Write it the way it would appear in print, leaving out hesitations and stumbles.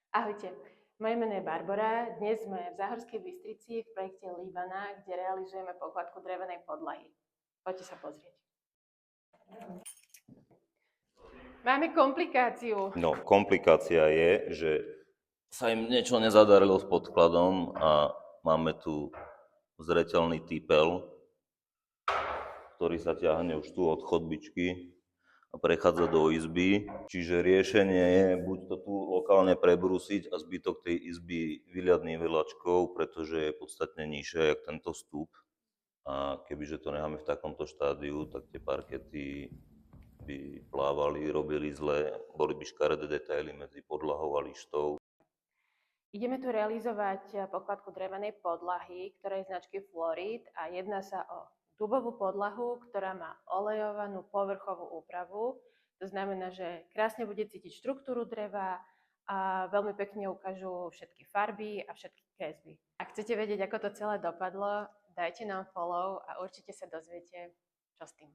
Ahojte, moje meno je Barbora. Dnes sme v Záhorskej Bystrici v projekte Libana, kde realizujeme pokladku drevenej podlahy. Poďte sa pozrieť. Máme komplikáciu. No, komplikácia je, že sa im niečo nezadarilo s podkladom a máme tu zreteľný týpel, ktorý sa ťahne už tu od chodbičky a prechádza do izby. Čiže riešenie je buď to tu lokálne prebrúsiť a zbytok tej izby vyliať nivelačkou, pretože je podstatne nižšie jak tento stúp. A kebyže to necháme v takomto štádiu, tak tie parkety by plávali, robili zle, boli by škaredé detaily medzi podlahou a lištou. Ideme tu realizovať pokladku drevenej podlahy, ktorej je značky Florid a jedná sa o dubovú podlahu, ktorá má olejovanú povrchovú úpravu. To znamená, že krásne bude cítiť štruktúru dreva a veľmi pekne ukážu všetky farby a všetky kresby. Ak chcete vedieť, ako to celé dopadlo, dajte nám follow a určite sa dozviete, čo s tým.